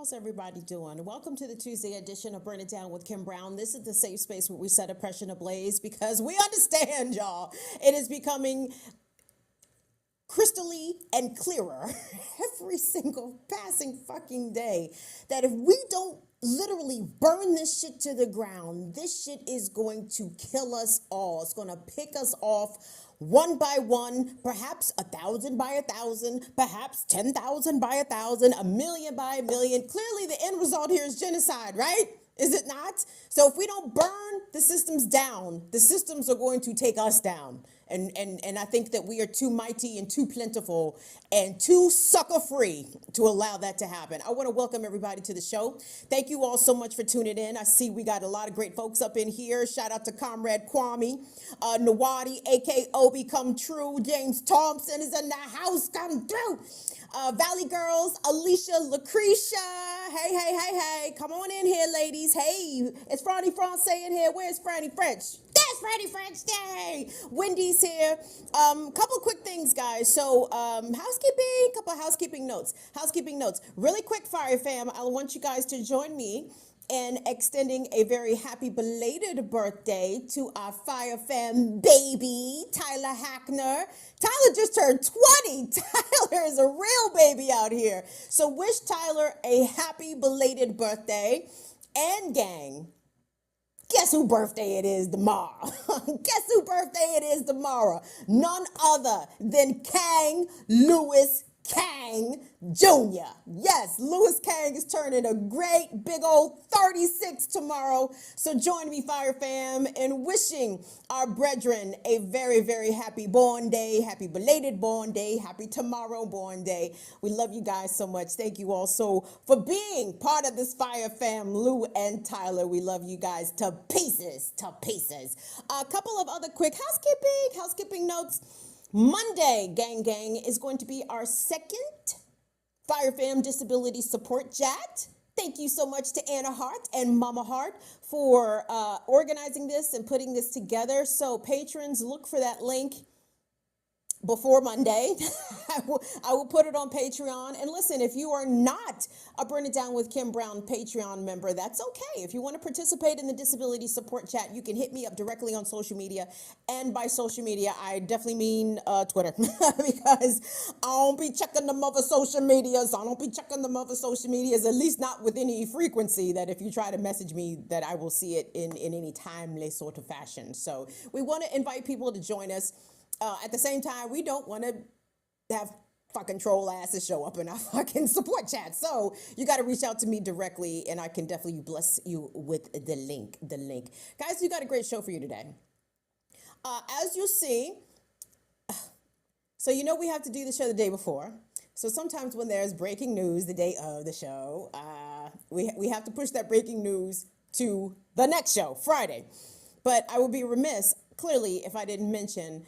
How's everybody doing? Welcome to the Tuesday edition of Burn It Down with Kim Brown. This is the safe space where we set oppression ablaze because we understand, y'all. It is becoming crystally and clearer every single passing fucking day that if we don't literally burn this shit to the ground, this shit is going to kill us all. It's going to pick us off one by one, perhaps 1,000 by 1,000, perhaps 10,000 by 1,000, 1,000,000 by 1,000,000. Clearly, the end result here is genocide, right? Is it not? So if we don't burn the systems down, the systems are going to take us down. And I think that we are too mighty and too plentiful and too sucker free to allow that to happen. I want to welcome everybody to the show. Thank you all so much for tuning in. I see we got a lot of great folks up in here. Shout out to Comrade Kwame, Nawadi, aka Obi Come True. James Thompson is in the house. Come through. Valley Girls, Alicia, Lucretia. Hey. Come on in here, ladies. Hey, it's Franny France in here. Where's Franny French? There's Franny French. Yay. Wendy's here. Couple quick things, guys. So, couple of housekeeping notes. Really quick, Fire Fam. I want you guys to join me in extending a very happy belated birthday to our Fire Fam baby, Tyler Hackner. Tyler just turned 20. Tyler is a real baby out here. So wish Tyler a happy belated birthday. And gang, guess who birthday it is tomorrow? None other than Kang Lewis Kang Jr. Yes, Lewis Kang is turning a great big old 36 tomorrow. So join me, Fire Fam, in wishing our brethren a very, very happy born day, happy belated born day, happy tomorrow born day. We love you guys so much. Thank you all so for being part of this Fire Fam, Lou and Tyler. We love you guys to pieces, A couple of other quick housekeeping notes. Monday, gang, is going to be our second Fire Fam Disability Support Chat. Thank you so much to Anna Hart and Mama Hart for organizing this and putting this together. So patrons, look for that link before Monday. I will put it on Patreon. And listen, if you are not a Burn It Down with Kim Brown Patreon member, that's okay. If you want to participate in the disability support chat, you can hit me up directly on social media. And by social media, I definitely mean Twitter because I don't be checking the mother social medias. At least not with any frequency that if you try to message me that I will see it in any timely sort of fashion. So we want to invite people to join us. At the same time, we don't want to have fucking troll asses show up in our fucking support chat. So you got to reach out to me directly and I can definitely bless you with the link. Guys, we got a great show for you today. As you see, so you know we have to do the show the day before. So sometimes when there's breaking news the day of the show, we have to push that breaking news to the next show, Friday. But I would be remiss, clearly, if I didn't mention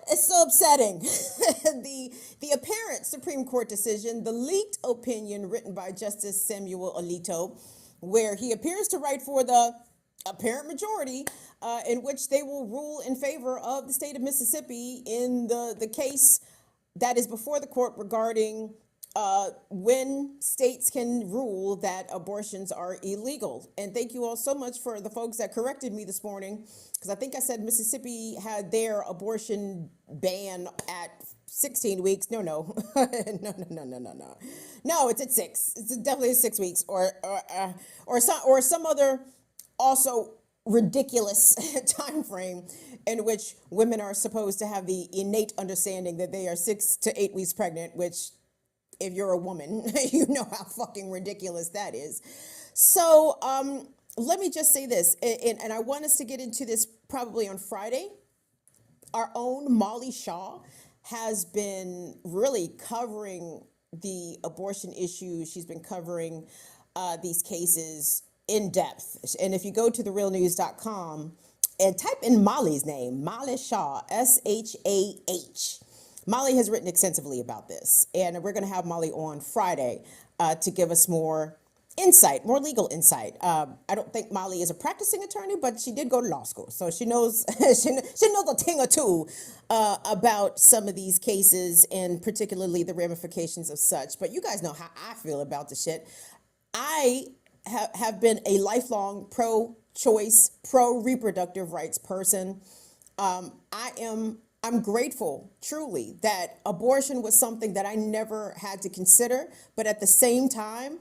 it's so upsetting. The apparent Supreme Court decision, the leaked opinion written by Justice Samuel Alito, where he appears to write for the apparent majority, in which they will rule in favor of the state of Mississippi in the case that is before the court regarding when states can rule that abortions are illegal. And thank you all so much for the folks that corrected me this morning, because I think I said Mississippi had their abortion ban at 16 weeks. No. No, it's at 6. It's definitely 6 weeks or some other also ridiculous time frame in which women are supposed to have the innate understanding that they are 6 to 8 weeks pregnant, which if you're a woman, you know how fucking ridiculous that is. So let me just say this, and I want us to get into this probably on Friday. Our own Molly Shaw has been really covering the abortion issue. She's been covering these cases in depth. And if you go to therealnews.com and type in Molly's name, Molly Shaw, Shah, Molly has written extensively about this, and we're going to have Molly on Friday to give us more insight, more legal insight. I don't think Molly is a practicing attorney, but she did go to law school, so she knows she knows a thing or two about some of these cases and particularly the ramifications of such. But you guys know how I feel about the shit. I have been a lifelong pro-choice, pro-reproductive rights person. I'm grateful, truly, that abortion was something that I never had to consider. But at the same time,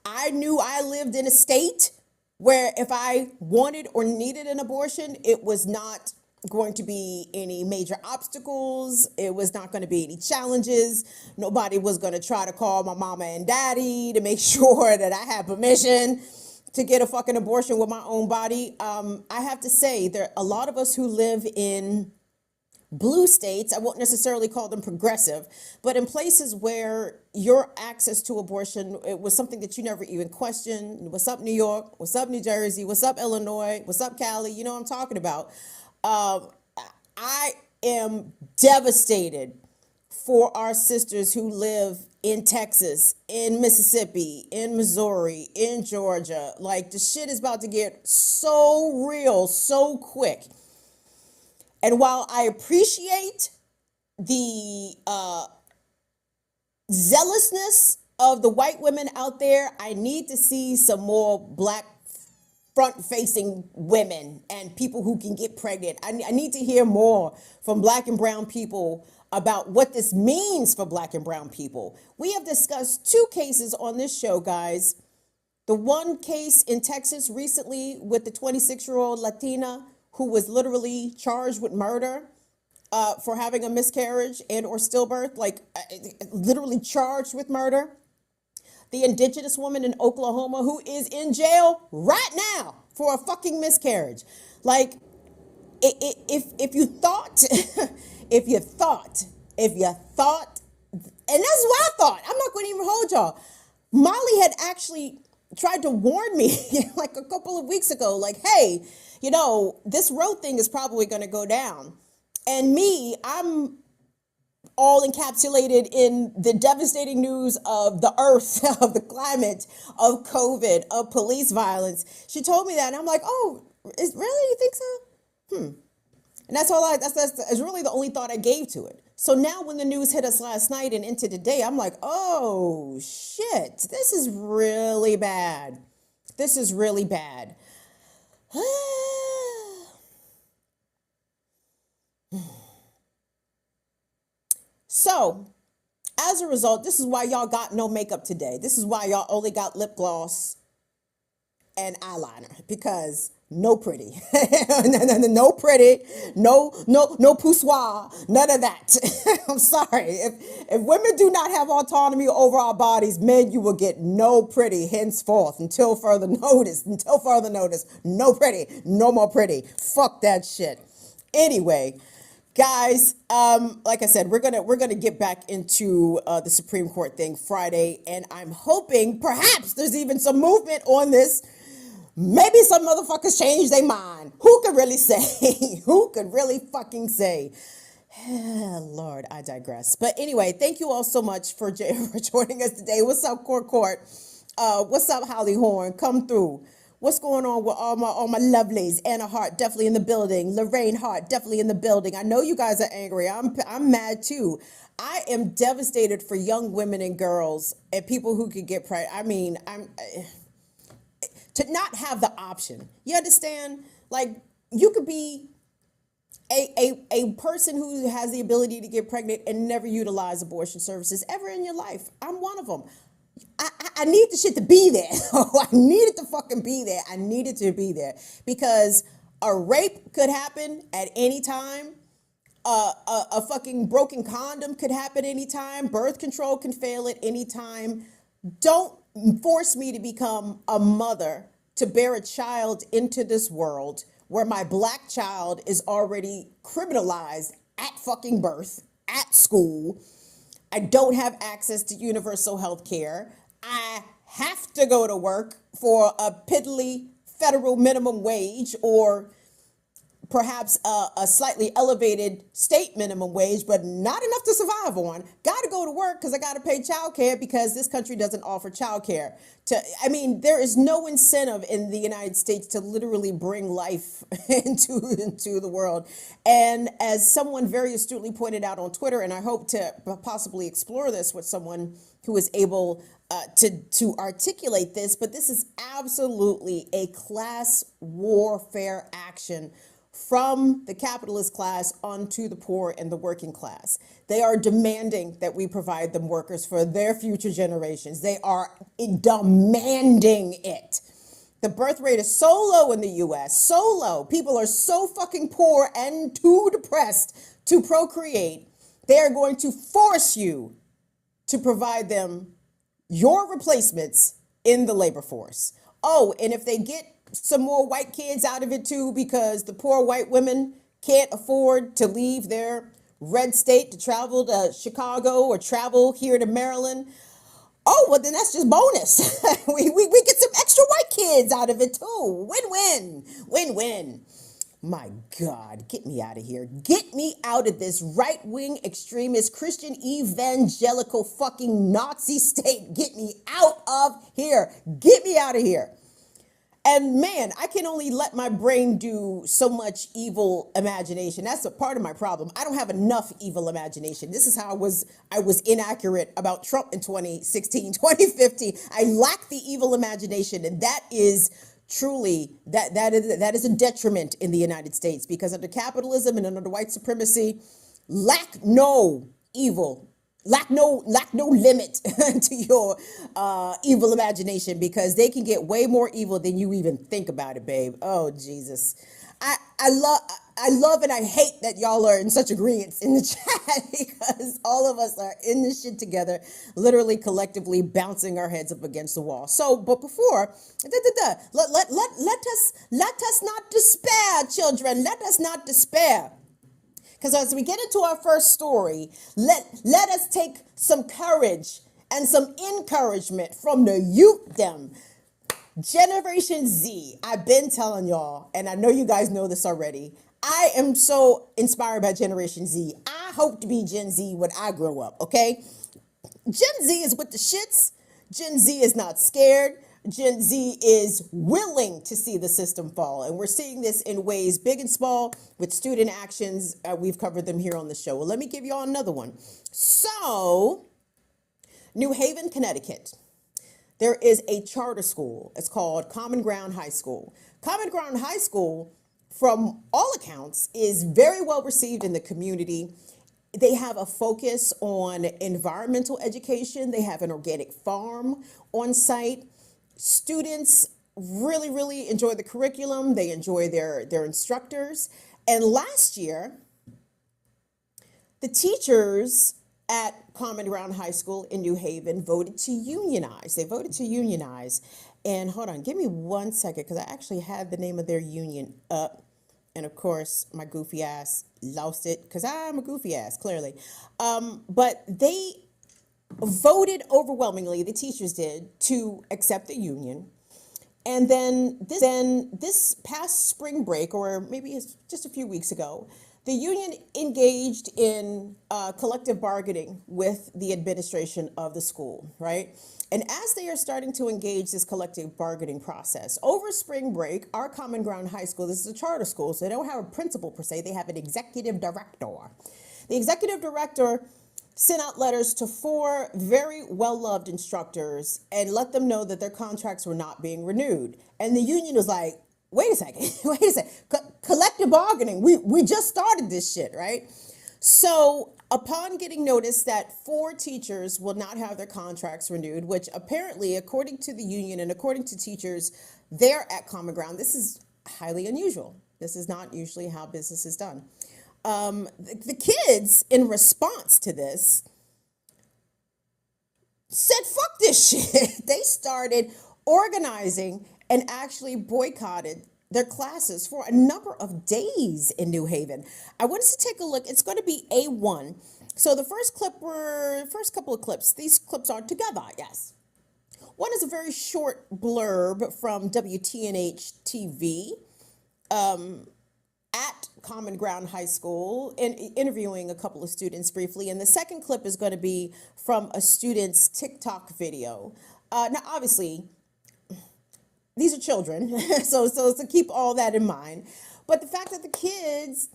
I knew I lived in a state where if I wanted or needed an abortion, it was not going to be any major obstacles. It was not going to be any challenges. Nobody was going to try to call my mama and daddy to make sure that I had permission to get a fucking abortion with my own body. I have to say, there are a lot of us who live in blue states. I won't necessarily call them progressive, but in places where your access to abortion, it was something that you never even questioned. What's up, New York? What's up, New Jersey? What's up, Illinois? What's up, Cali? You know what I'm talking about. I am devastated for our sisters who live in Texas, in Mississippi, in Missouri, in Georgia. Like, the shit is about to get so real so quick. And while I appreciate the zealousness of the white women out there, I need to see some more black front-facing women and people who can get pregnant. I need to hear more from black and brown people about what this means for black and brown people. We have discussed two cases on this show, guys. The one case in Texas recently with the 26-year-old Latina who was literally charged with murder for having a miscarriage and or stillbirth, like literally charged with murder. The indigenous woman in Oklahoma who is in jail right now for a fucking miscarriage. Like, if you thought, if you thought, and that's what I thought. I'm not going to even hold y'all. Molly had actually tried to warn me like a couple of weeks ago, like, hey, you know, this Roe thing is probably going to go down. And me, I'm all encapsulated in the devastating news of the earth, of the climate, of COVID, of police violence. She told me that, and I'm like, oh, is really, you think so? And that's all that's really the only thought I gave to it. So now when the news hit us last night and into today, I'm like, oh shit, this is really bad. This is really bad. So, as a result, this is why y'all got no makeup today. This is why y'all only got lip gloss and eyeliner, because no pretty, no pretty, no poussoir, none of that. I'm sorry. If women do not have autonomy over our bodies, men, you will get no pretty henceforth until further notice. No pretty, no more pretty. Fuck that shit. Anyway, guys, like I said, we're gonna get back into the Supreme Court thing Friday, and I'm hoping perhaps there's even some movement on this. Maybe some motherfuckers change their mind. Who could really say? Who could really fucking say? Lord, I digress. But anyway, thank you all so much for joining us today. What's up, Court? What's up, Holly Horn? Come through. What's going on with all my lovelies? Anna Hart definitely in the building. Lorraine Hart definitely in the building. I know you guys are angry. I'm mad too. I am devastated for young women and girls and people who could get pregnant. I mean, to not have the option. You understand? Like, you could be a person who has the ability to get pregnant and never utilize abortion services ever in your life. I'm one of them. I need the shit to be there. I needed to fucking be there. I needed to be there because a rape could happen at any time. A fucking broken condom could happen anytime. Birth control can fail at any time. Don't force me to become a mother to bear a child into this world where my black child is already criminalized at fucking birth, at school. I don't have access to universal health care. I have to go to work for a piddly federal minimum wage or perhaps a slightly elevated state minimum wage, but not enough to survive on. Got to go to work because I got to pay childcare because this country doesn't offer childcare. I mean, there is no incentive in the United States to literally bring life into the world. And as someone very astutely pointed out on Twitter, and I hope to possibly explore this with someone who is able to articulate this, but this is absolutely a class warfare action from the capitalist class onto the poor and the working class. They are demanding that we provide them workers for their future generations. They are demanding it. The birth rate is so low in the US, so low. People are so fucking poor and too depressed to procreate. They are going to force you to provide them your replacements in the labor force. Oh, and if they get some more white kids out of it too, because the poor white women can't afford to leave their red state to travel to Chicago or travel here to Maryland. Oh, well, then that's just bonus. we get some extra white kids out of it too. Win-win, win-win. My God, get me out of here. Get me out of this right-wing extremist Christian evangelical fucking Nazi state. Get me out of here. Get me out of here. And man, I can only let my brain do so much evil imagination. That's a part of my problem. I don't have enough evil imagination. This is how I was inaccurate about Trump in 2016, 2015. I lack the evil imagination, and that is truly that is a detriment in the United States, because under capitalism and under white supremacy, lack no evil. Lack no limit to your evil imagination, because they can get way more evil than you even think about it, babe. Oh, Jesus. I love and I hate that y'all are in such agreement in the chat, because all of us are in this shit together, literally collectively bouncing our heads up against the wall. So, but before, let us not despair, children. Let us not despair. Because as we get into our first story, let us take some courage and some encouragement from the youth them. Generation Z, I've been telling y'all, and I know you guys know this already, I am so inspired by Generation Z. I hope to be Gen Z when I grow up, okay? Gen Z is with the shits. Gen Z is not scared. Gen Z is willing to see the system fall. And we're seeing this in ways big and small with student actions. We've covered them here on the show. Well, let me give y'all another one. So, New Haven, Connecticut. There is a charter school. It's called Common Ground High School. Common Ground High School, from all accounts, is very well received in the community. They have a focus on environmental education. They have an organic farm on site. Students really, really enjoy the curriculum. They enjoy their instructors. And last year, the teachers at Common Ground High School in New Haven voted to unionize. They voted to unionize. And hold on, give me 1 second, because I actually had the name of their union up. And of course, my goofy ass lost it, because I'm a goofy ass, clearly. But they voted overwhelmingly, the teachers did, to accept the union. And then this past spring break, or maybe it's just a few weeks ago, the union engaged in collective bargaining with the administration of the school, right? And as they are starting to engage this collective bargaining process, over spring break, our Common Ground High School, this is a charter school, so they don't have a principal per se, they have an executive director. The executive director sent out letters to 4 very well-loved instructors and let them know that their contracts were not being renewed. And the union was like, wait a second, collective bargaining, we just started this shit, right? So upon getting notice that 4 teachers will not have their contracts renewed, which apparently, according to the union and according to teachers there at Common Ground, this is highly unusual. This is not usually how business is done. The kids, in response to this, said, fuck this shit. They started organizing and actually boycotted their classes for a number of days in New Haven. I wanted to take a look. It's going to be A1. So the first couple of clips, these clips are together, yes. One is a very short blurb from WTNH TV. At Common Ground High School and interviewing a couple of students briefly. And the second clip is going to be from a student's TikTok video. Now, obviously, these are children, so keep all that in mind. But the fact that the kids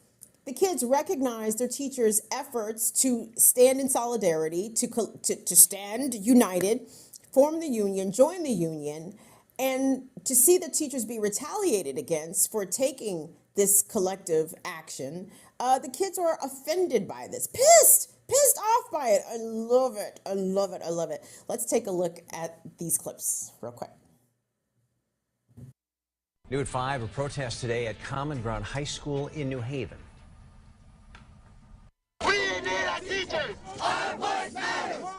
recognize their teachers' efforts to stand in solidarity, to stand united, form the union, join the union, and to see the teachers be retaliated against for taking this collective action, the kids are offended by this, pissed off by it. I love it. I love it. I love it. Let's take a look at these clips real quick. New at 5, a protest today at Common Ground High School in New Haven. We need our teachers! Our voice matters! Our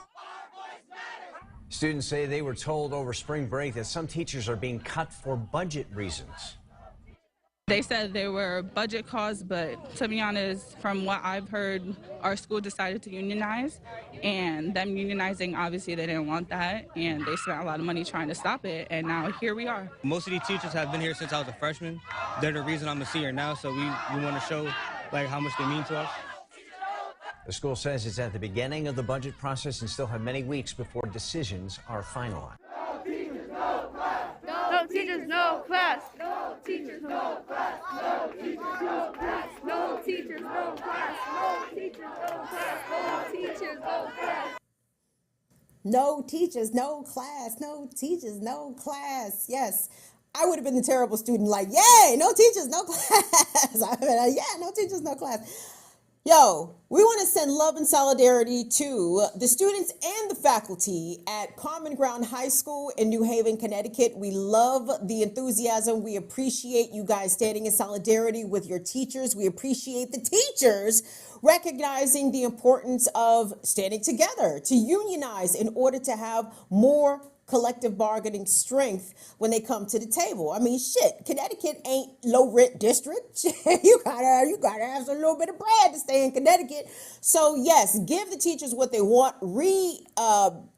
voice matters! Students say they were told over spring break that some teachers are being cut for budget reasons. They said they were budget costs, but to be honest, from what I've heard, our school decided to unionize, and them unionizing, obviously they didn't want that, and they spent a lot of money trying to stop it, and now here we are. Most of these teachers have been here since I was a freshman. They're the reason I'm a senior now, so we want to show how much they mean to us. The school says it's at the beginning of the budget process and still have many weeks before decisions are finalized. No teachers, no class. No teachers, no class. No teachers, no class. No teachers, no class. No teachers, no class. No teachers, no class. No teachers, no class. No teachers, no class. Yes. I would have been the terrible student, like, yay, no teachers, no class. I mean, yeah, no teachers, no class. Yo, we want to send love and solidarity to the students and the faculty at Common Ground High School in New Haven, Connecticut. We love the enthusiasm. We appreciate you guys standing in solidarity with your teachers. We appreciate the teachers recognizing the importance of standing together to unionize in order to have more collective bargaining strength when they come to the table. I mean, shit, Connecticut ain't low rent district. you gotta have a little bit of bread to stay in Connecticut. So yes, give the teachers what they want.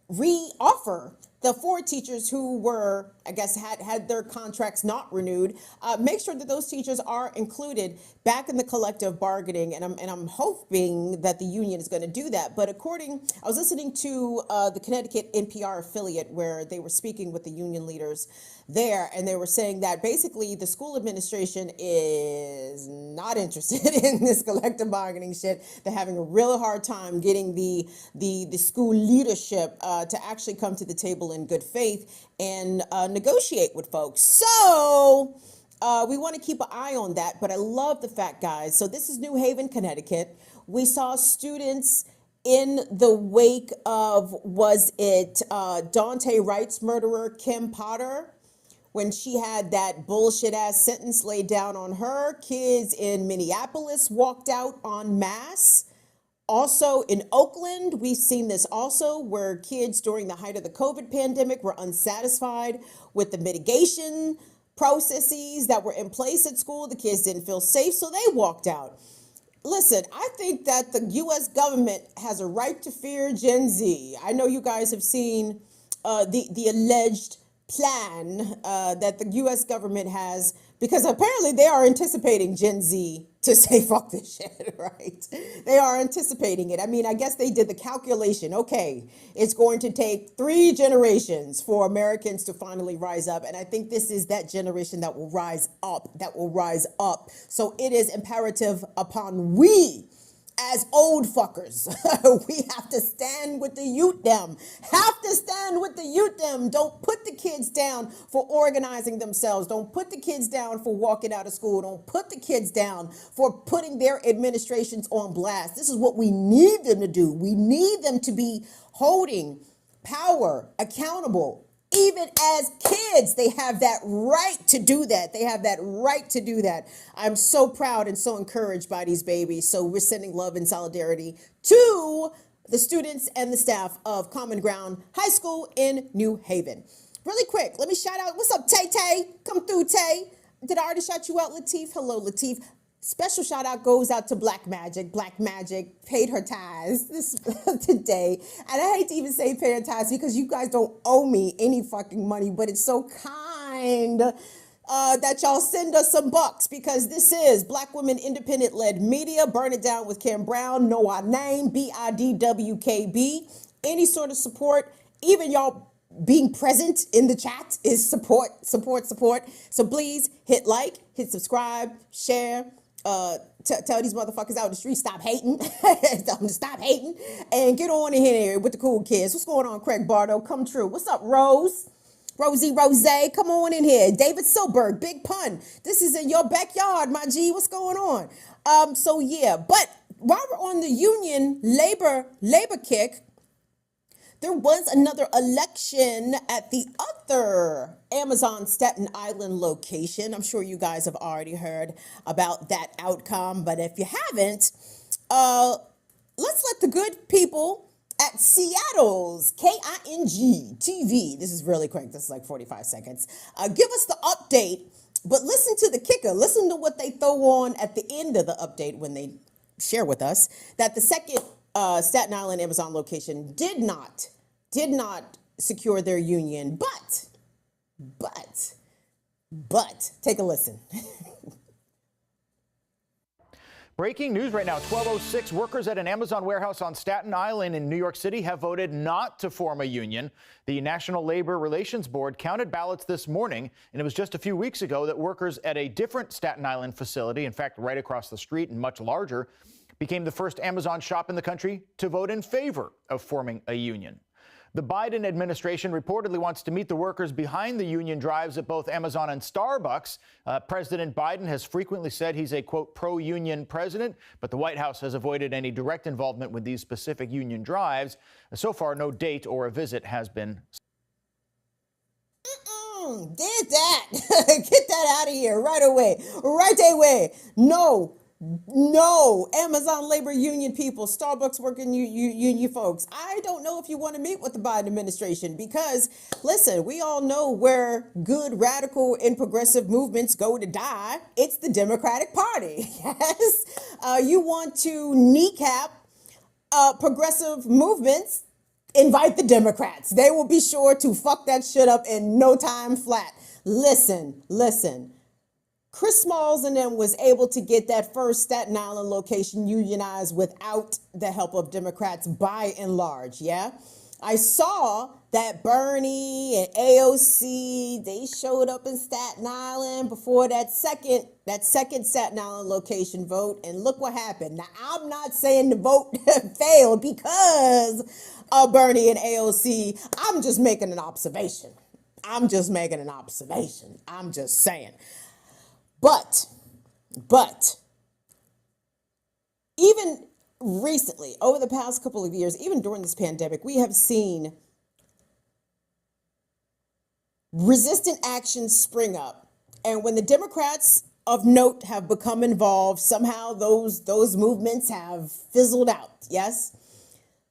Re-offer the 4 teachers who were, I guess, had their contracts not renewed. Make sure that those teachers are included back in the collective bargaining, and I'm hoping that the union is going to do that. But I was listening to the Connecticut NPR affiliate where they were speaking with the union leaders there, and they were saying that basically the school administration is not interested in this collective bargaining shit. They're having a real hard time getting the school leadership to actually come to the table in good faith and negotiate with folks. So we want to keep an eye on that. But I love the fact, guys. So this is New Haven, Connecticut. We saw students in the wake of, was it Daunte Wright's murderer, Kim Potter, when she had that bullshit ass sentence laid down on her. Kids in Minneapolis walked out en masse. Also in Oakland, we've seen this also, where kids during the height of the COVID pandemic were unsatisfied with the mitigation processes that were in place at school. The kids didn't feel safe, so they walked out. Listen, I think that the U.S. government has a right to fear Gen Z. I know you guys have seen the alleged plan that the U.S. government has, because apparently they are anticipating Gen Z to say fuck this shit, right? They are anticipating it. I mean, I guess they did the calculation. Okay, it's going to take 3 generations for Americans to finally rise up. And I think this is that generation that will rise up, So it is imperative upon we, as old fuckers, we have to stand with the youth them. Don't put the kids down for organizing themselves. Don't put the kids down for walking out of school. Don't put the kids down for putting their administrations on blast. This is what we need them to do. We need them to be holding power accountable. Even as kids, they have that right to do that. I'm so proud and so encouraged by these babies. So we're sending love and solidarity to the students and the staff of Common Ground High School in New Haven. Really quick, let me shout out. What's up, Tay Tay? Come through, Tay. Did I already shout you out, Latif? Hello, Latif. Special shout out goes out to Black Magic. Black Magic paid her tithes this today. And I hate to even say pay her tithes because you guys don't owe me any fucking money, but it's so kind that y'all send us some bucks, because this is Black Women Independent Led Media. Burn It Down with Kim Brown. Know our name, BIDWKB. Any sort of support, even y'all being present in the chat, is support. So please hit like, hit subscribe, share. Tell these motherfuckers out in the street, stop hating. Tell them to stop hating and get on in here with the cool kids. What's going on, Craig Bardo? Come true. What's up, Rose? Rosie Rose, come on in here. David Silberg, Big Pun. This is in your backyard, my G. What's going on? So yeah, but while we're on the union labor kick, there was another election at the other Amazon Staten Island location. I'm sure you guys have already heard about that outcome, but if you haven't, let's let the good people at Seattle's KING TV, this is really quick, this is like 45 seconds, give us the update, but listen to the kicker. Listen to what they throw on at the end of the update when they share with us that the second Staten Island Amazon location did not secure their union, but take a listen. Breaking news right now, 12:06, workers at an Amazon warehouse on Staten Island in New York City have voted not to form a union. The National Labor Relations Board counted ballots this morning, and it was just a few weeks ago that workers at a different Staten Island facility, in fact, right across the street and much larger, became the first Amazon shop in the country to vote in favor of forming a union. The Biden administration reportedly wants to meet the workers behind the union drives at both Amazon and Starbucks. President Biden has frequently said he's a, quote, pro-union president, but the White House has avoided any direct involvement with these specific union drives. So far, no date or a visit has been. Get that. Get that out of here right away. Right away. No, Amazon labor union people, Starbucks working union folks. I don't know if you want to meet with the Biden administration, because, listen, we all know where good, radical, and progressive movements go to die. It's the Democratic Party. Yes, you want to kneecap progressive movements, invite the Democrats. They will be sure to fuck that shit up in no time flat. Listen. Chris Smalls and them was able to get that first Staten Island location unionized without the help of Democrats by and large, yeah? I saw that Bernie and AOC, they showed up in Staten Island before that second Staten Island location vote, and look what happened. Now, I'm not saying the vote failed because of Bernie and AOC. I'm just making an observation. I'm just saying. But even recently, over the past couple of years, even during this pandemic, we have seen resistant actions spring up. And when the Democrats of note have become involved, somehow those movements have fizzled out, yes?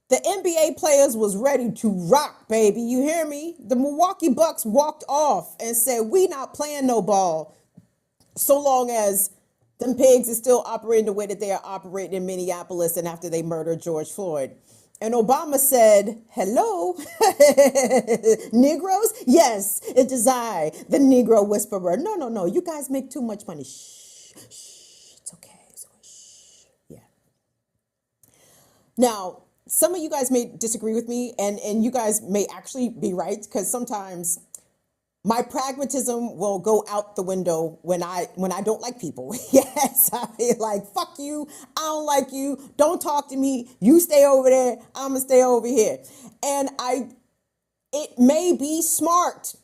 The NBA players was ready to rock, baby. You hear me? The Milwaukee Bucks walked off and said, we not playing no ball so long as them pigs is still operating the way that they are operating in Minneapolis and after they murdered George Floyd. And Obama said, hello, Negroes? Yes, it is I, the Negro whisperer. No, you guys make too much money. Shh, it's okay. Shh. Yeah. Now, some of you guys may disagree with me, and you guys may actually be right, because sometimes my pragmatism will go out the window when I don't like people. Yes, I feel like, fuck you, I don't like you, don't talk to me, you stay over there, I'm gonna stay over here. And it may be smart.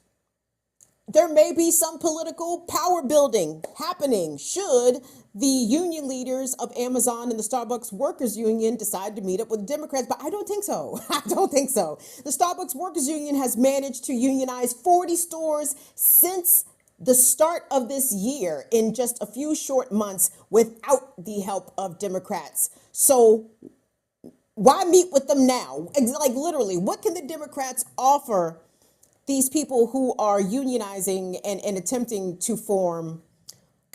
There may be some political power building happening should the union leaders of Amazon and the Starbucks Workers Union decide to meet up with the Democrats, but I don't think so. The Starbucks Workers Union has managed to unionize 40 stores since the start of this year in just a few short months without the help of Democrats. So why meet with them now? Like, literally, what can the Democrats offer these people who are unionizing and attempting to form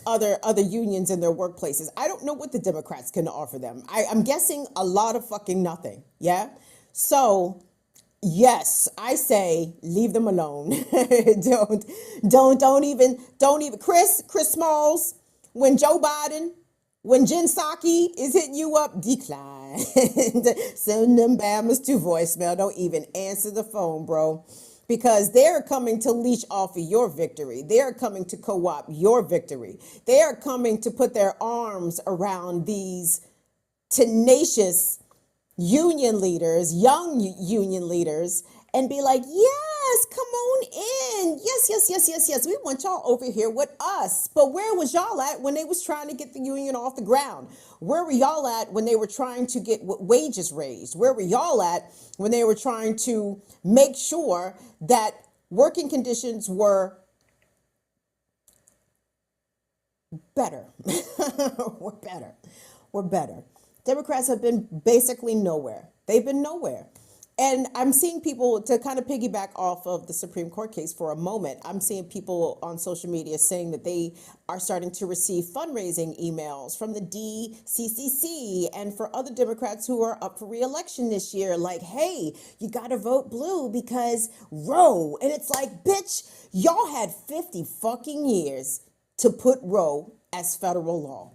other unions in their workplaces? I don't know what the Democrats can offer them. I'm guessing a lot of fucking nothing. Yeah. So Yes, I say leave them alone. Don't even Chris Smalls, when Joe Biden, when Jen Psaki is hitting you up, decline. Send them bammers to voicemail. Don't even answer the phone, bro. Because they're coming to leech off of your victory. They're coming to co-opt your victory. They are coming to put their arms around these tenacious union leaders, young union leaders, and be like, yes, come on in. Yes, yes, yes, yes, yes. We want y'all over here with us. But where was y'all at when they was trying to get the union off the ground? Where were y'all at when they were trying to get wages raised? Where were y'all at when they were trying to make sure that working conditions were better? We're better. We're better. Democrats have been basically nowhere. They've been nowhere. And I'm seeing people, to kind of piggyback off of the Supreme Court case for a moment, I'm seeing people on social media saying that they are starting to receive fundraising emails from the DCCC and for other Democrats who are up for re-election this year, like, hey, you got to vote blue because Roe. And it's like, bitch, y'all had 50 fucking years to put Roe as federal law.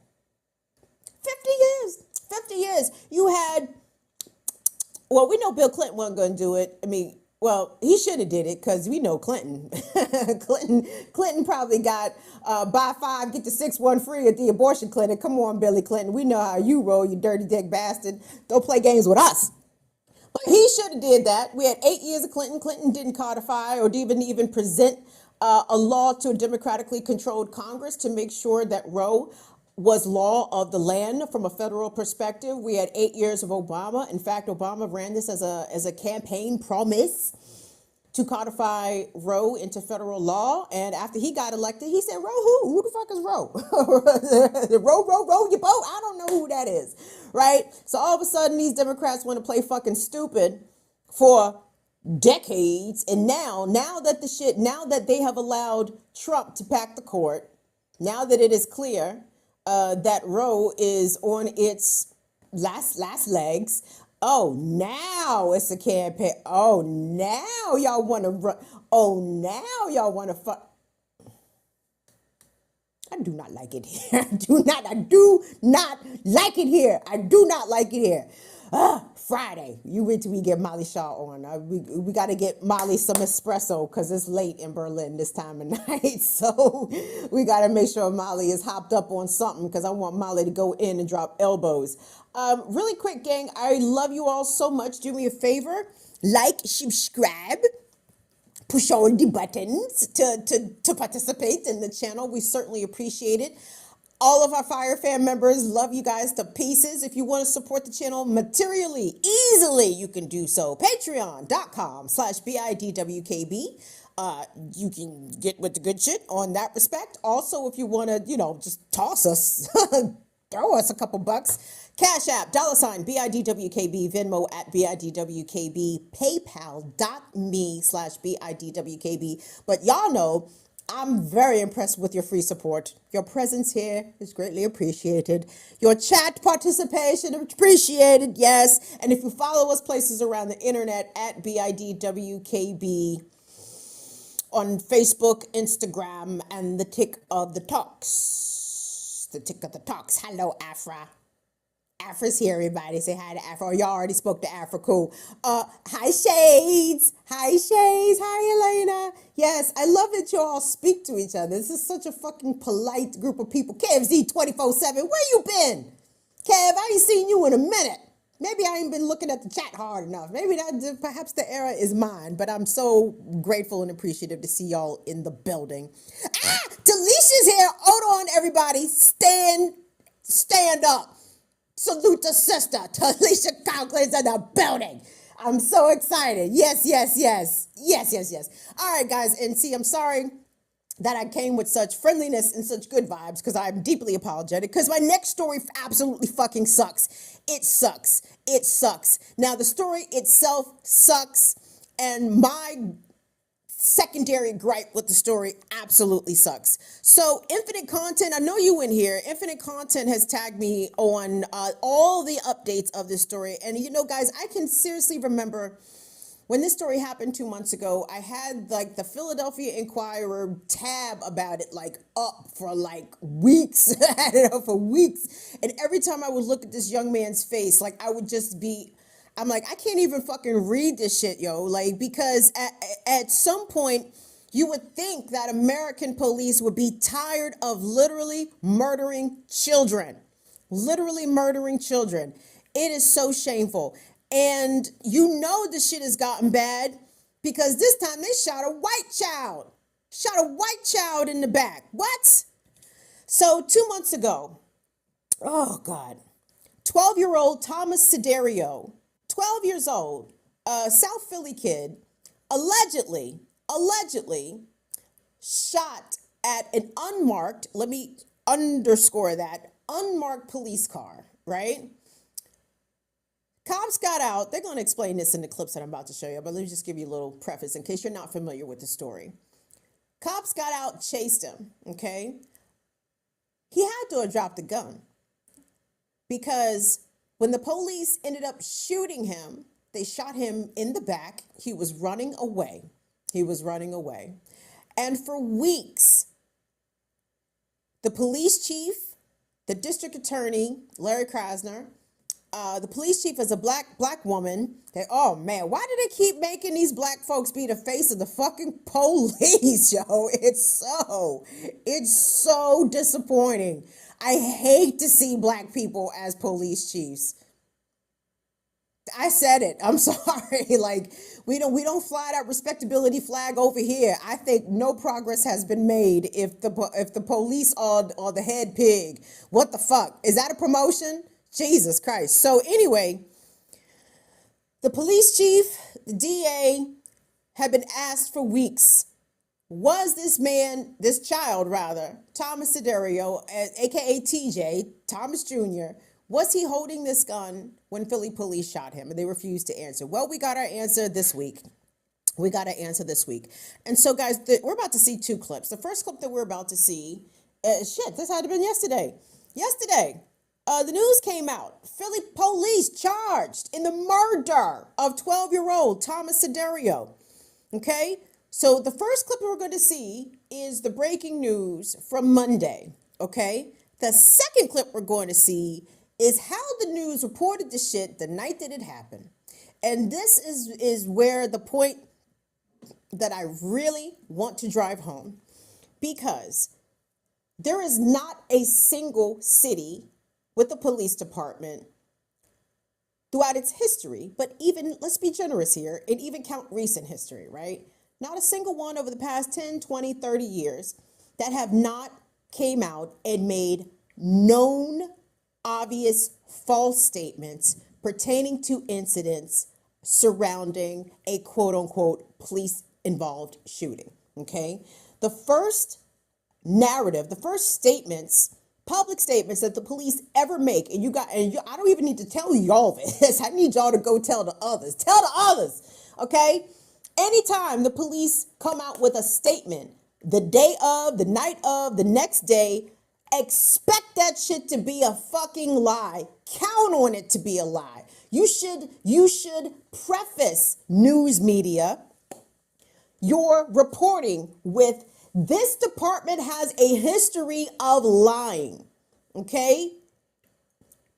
50 years. 50 years. You had, well, we know Bill Clinton wasn't going to do it. I mean, well, he should have did it because we know Clinton. Clinton probably got buy 5, get the 6th one free at the abortion clinic. Come on, Billy Clinton. We know how you roll, you dirty dick bastard. Don't play games with us. But he should have did that. We had 8 years of Clinton. Clinton didn't codify or even present a law to a democratically controlled Congress to make sure that Roe was law of the land from a federal perspective. We had 8 years of Obama. In fact, Obama ran this as a campaign promise to codify Roe into federal law. And after he got elected, he said, Roe who? Who the fuck is Roe? Roe your boat? I don't know who that is, right? So all of a sudden, these Democrats want to play fucking stupid for decades. And now that they have allowed Trump to pack the court, now that it is clear that Roe is on its last legs. Oh, now it's a campaign. Oh, now y'all want to run. Oh, now y'all want to fuck. I do not like it here. I do not like it here. I do not like it here. Friday. You wait till we get Molly Shaw on. We got to get Molly some espresso because it's late in Berlin this time of night. So we got to make sure Molly is hopped up on something because I want Molly to go in and drop elbows. Really quick, gang. I love you all so much. Do me a favor. Like, subscribe. Push on the buttons to participate in the channel. We certainly appreciate it. All of our Fire Fan members, love you guys to pieces. If you want to support the channel materially, easily, you can do so. Patreon.com/BIDWKB. You can get with the good shit on that respect. Also, if you want to, just toss us, throw us a couple bucks. Cash App, $BIDWKB, Venmo at BIDWKB, PayPal.me/BIDWKB. But y'all know, I'm very impressed with your free support. Your presence here is greatly appreciated. Your chat participation appreciated, yes. And if you follow us places around the internet at BIDWKB on Facebook, Instagram, and the Tick of the Talks. The Tick of the Talks. Hello, Afra. Afra's here, everybody. Say hi to Afra. Oh, y'all already spoke to Afra. Cool. Hi, Shades. Hi, Shades. Hi, Elena. Yes, I love that you all speak to each other. This is such a fucking polite group of people. KevZ247, where you been? Kev, I ain't seen you in a minute. Maybe I ain't been looking at the chat hard enough. Maybe perhaps the error is mine, but I'm so grateful and appreciative to see y'all in the building. Delicia's here. Hold on, everybody. Stand up. Salute the sister. Talisha Conklin's in the building. I'm so excited. Yes. All right, guys. And see, I'm sorry that I came with such friendliness and such good vibes because I'm deeply apologetic because my next story absolutely fucking sucks. It sucks. Now, the story itself sucks, and my secondary gripe with the story absolutely sucks. So Infinite Content, I know you in here. Infinite Content has tagged me on all the updates of this story. And guys, I can seriously remember when this story happened 2 months ago, I had like the Philadelphia Inquirer tab about it like up for like weeks. I had it up for weeks. And every time I would look at this young man's face, like I would just be, I'm like, I can't even fucking read this shit, yo. Like, because at some point, you would think that American police would be tired of literally murdering children. Literally murdering children. It is so shameful. And you know the shit has gotten bad because this time they shot a white child. Shot a white child in the back. What? So 2 months ago, oh God, 12-year-old Thomas Siderio, 12 years old, a South Philly kid, allegedly shot at an unmarked, let me underscore that, unmarked police car, right? Cops got out. They're going to explain this in the clips that I'm about to show you, but let me just give you a little preface in case you're not familiar with the story. Cops got out, chased him, okay? He had to have dropped the gun because when the police ended up shooting him, they shot him in the back. He was running away. He was running away. And for weeks, the police chief, the district attorney, Larry Krasner, the police chief is a black woman. Oh man, why do they keep making these black folks be the face of the fucking police, yo? It's so disappointing. I hate to see black people as police chiefs. I said it. I'm sorry. Like we don't fly that respectability flag over here. I think no progress has been made if the police are the head pig. What the fuck? Is that a promotion? Jesus Christ. So anyway, the police chief, the DA, have been asked for weeks. Was this child, Thomas Siderio, aka TJ, Thomas Jr., was he holding this gun when Philly police shot him? And they refused to answer. Well, we got our answer this week. And so, guys, we're about to see two clips. The first clip that we're about to see, this had been yesterday. The news came out. Philly police charged in the murder of 12-year-old Thomas Siderio. Okay? So the first clip we're going to see is the breaking news from Monday. Okay? The second clip we're going to see is how the news reported the shit the night that it happened. And this is where the point that I really want to drive home, because there is not a single city with a police department throughout its history, but even, let's be generous here, and even count recent history, right? Not a single one over the past 10, 20, 30 years that have not came out and made known, obvious, false statements pertaining to incidents surrounding a quote-unquote police-involved shooting, okay? The first narrative, the first statements, public statements that the police ever make, I don't even need to tell y'all this. I need y'all to go tell the others, okay? Anytime the police come out with a statement, the day of, the night of, the next day, expect that shit to be a fucking lie. Count on it to be a lie. You should preface news media your reporting with, this department has a history of lying. Okay?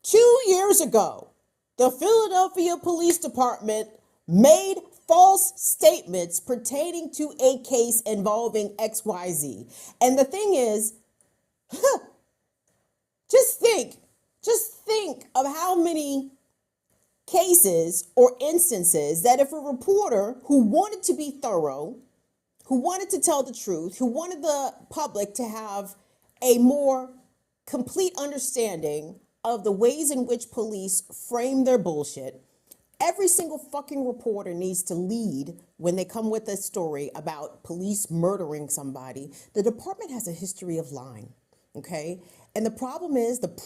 2 years ago, the Philadelphia Police Department made false statements pertaining to a case involving XYZ. And the thing is, just think of how many cases or instances that if a reporter who wanted to be thorough, who wanted to tell the truth, who wanted the public to have a more complete understanding of the ways in which police frame their bullshit, every single fucking reporter needs to lead when they come with a story about police murdering somebody. The department has a history of lying, okay? And the problem is that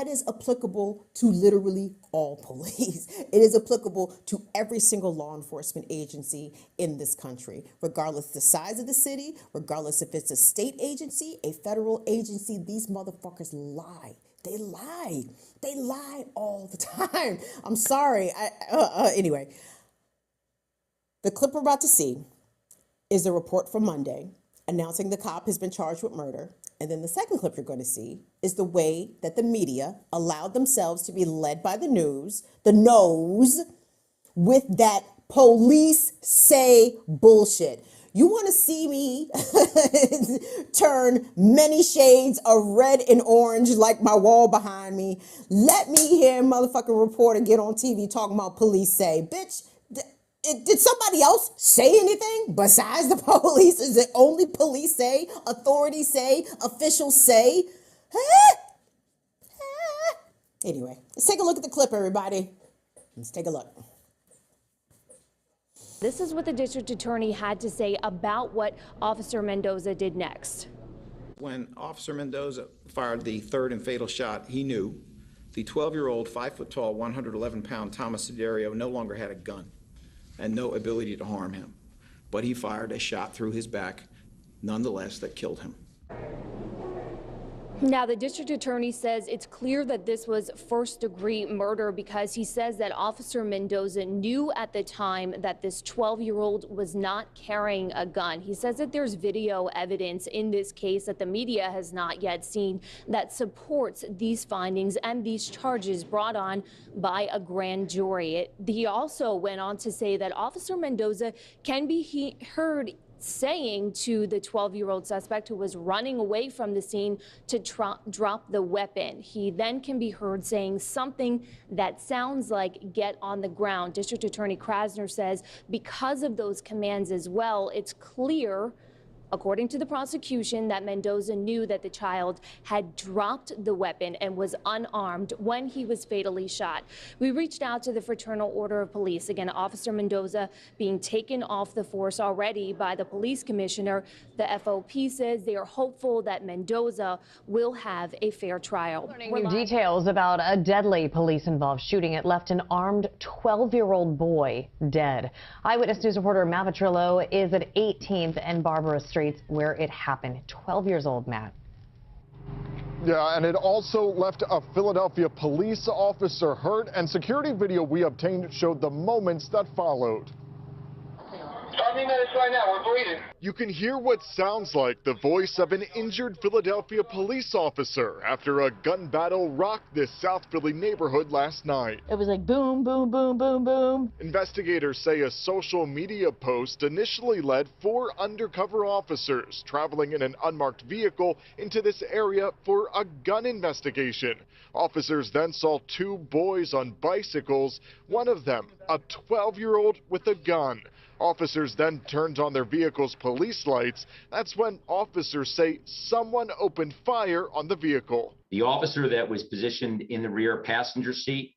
is applicable to literally all police. It is applicable to every single law enforcement agency in this country, regardless the size of the city, regardless if it's a state agency, a federal agency. These motherfuckers lie. They lie. They lie all the time. I'm sorry. Anyway, the clip we're about to see is a report from Monday announcing the cop has been charged with murder. And then the second clip you're going to see is the way that the media allowed themselves to be led by the nose, with that police say bullshit. You want to see me turn many shades of red and orange like my wall behind me? Let me hear a motherfucking reporter get on TV talking about police say. Bitch, did somebody else say anything besides the police? Is it only police say, authorities say, officials say? Anyway, let's take a look at the clip, everybody. Let's take a look. This is what the district attorney had to say about what Officer Mendoza did next. When Officer Mendoza fired the third and fatal shot, he knew the 12-year-old, 5-foot-tall, 111-pound Thomas Siderio no longer had a gun and no ability to harm him. But he fired a shot through his back, nonetheless, that killed him. Now, the district attorney says it's clear that this was first-degree murder because he says that Officer Mendoza knew at the time that this 12-year-old was not carrying a gun. He says that there's video evidence in this case that the media has not yet seen that supports these findings and these charges brought on by a grand jury. He also went on to say that Officer Mendoza can be heard saying to the 12-year-old suspect who was running away from the scene to drop the weapon. He then can be heard saying something that sounds like get on the ground. District Attorney Krasner says because of those commands as well, it's clear, according to the prosecution, that Mendoza knew that the child had dropped the weapon and was unarmed when he was fatally shot. We reached out to the Fraternal Order of Police. Again, Officer Mendoza being taken off the force already by the police commissioner. The FOP says they are hopeful that Mendoza will have a fair trial. Learning new details about a deadly police-involved shooting. It left an armed 12-year-old boy dead. Eyewitness News reporter Matt Petrillo is at 18th and Barbara Street, where it happened. 12 years old, Matt. Yeah, and it also left a Philadelphia police officer hurt, and security video we obtained showed the moments that followed. 20 minutes right now, we're bleeding. You can hear what sounds like the voice of an injured Philadelphia police officer after a gun battle rocked this South Philly neighborhood last night. It was like boom, boom, boom, boom, boom. Investigators say a social media post initially led 4 undercover officers traveling in an unmarked vehicle into this area for a gun investigation. Officers then saw 2 boys on bicycles, one of them a 12-year-old with a gun. Officers then turned on their vehicle's police lights. That's when officers say someone opened fire on the vehicle. The officer that was positioned in the rear passenger seat,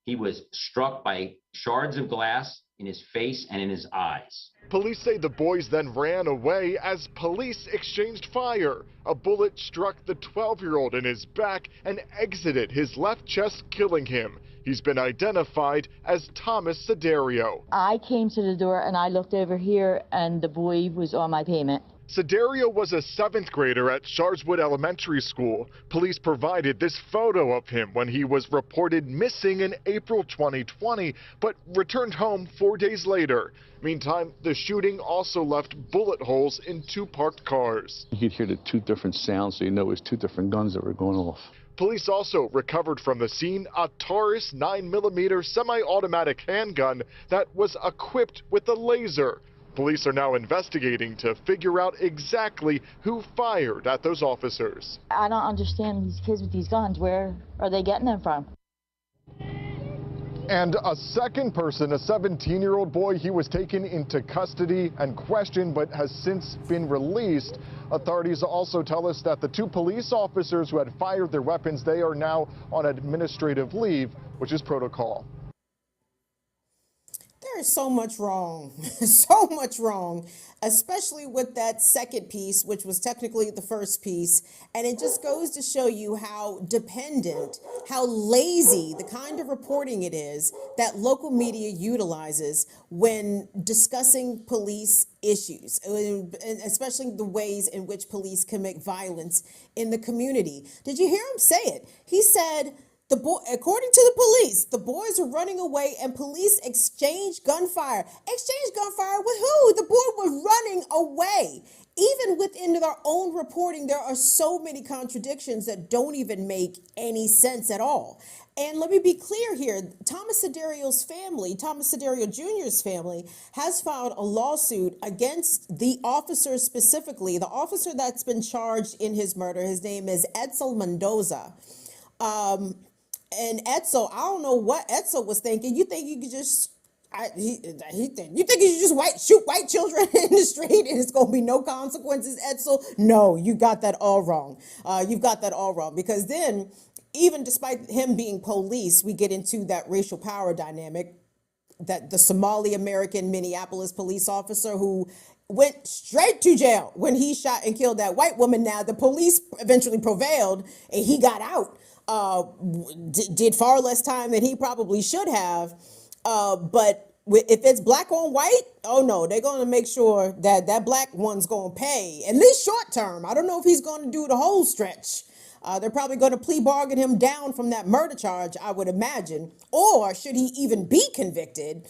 he was struck by shards of glass in his face and in his eyes. Police say the boys then ran away as police exchanged fire. A bullet struck the 12-year-old in his back and exited his left chest, killing him. He's been identified as Thomas Siderio. I came to the door and I looked over here and the boy was on my pavement. Siderio was a 7th grader at Sharswood Elementary School. Police provided this photo of him when he was reported missing in April 2020, but returned home 4 days later. Meantime, the shooting also left bullet holes in 2 parked cars. You could hear the 2 different sounds, so you know it was 2 different guns that were going off. Police also recovered from the scene a Taurus 9mm semi-automatic handgun that was equipped with a laser. Police are now investigating to figure out exactly who fired at those officers. I don't understand these kids with these guns. Where are they getting them from? And a second person, a 17-year-old boy, he was taken into custody and questioned but has since been released. Authorities also tell us that the 2 police officers who had fired their weapons, they are now on administrative leave, which is protocol. There is so much wrong, so much wrong, especially with that second piece, which was technically the first piece. And it just goes to show you how dependent, how lazy the kind of reporting it is that local media utilizes when discussing police issues, and especially the ways in which police commit violence in the community. Did you hear him say it? He said, according to the police, the boys are running away and police exchanged gunfire. Exchanged gunfire with who? The boy was running away. Even within their own reporting, there are so many contradictions that don't even make any sense at all. And let me be clear here, Thomas Siderio's family, Thomas Siderio Jr.'s family, has filed a lawsuit against the officer specifically, the officer that's been charged in his murder. His name is Edsel Mendoza. And Edsel, I don't know what Edsel was thinking. You think you could just, you think you should just shoot white children in the street and it's going to be no consequences, Edsel? No, you got that all wrong. You've got that all wrong, because then, even despite him being police, we get into that racial power dynamic, that the Somali American Minneapolis police officer who went straight to jail when he shot and killed that white woman. Now, the police eventually prevailed and he got out. Did far less time than he probably should have. But if it's black on white, oh no, they're going to make sure that that black one's going to pay, at least short term. I don't know if he's going to do the whole stretch. They're probably going to plea bargain him down from that murder charge, I would imagine. Or should he even be convicted,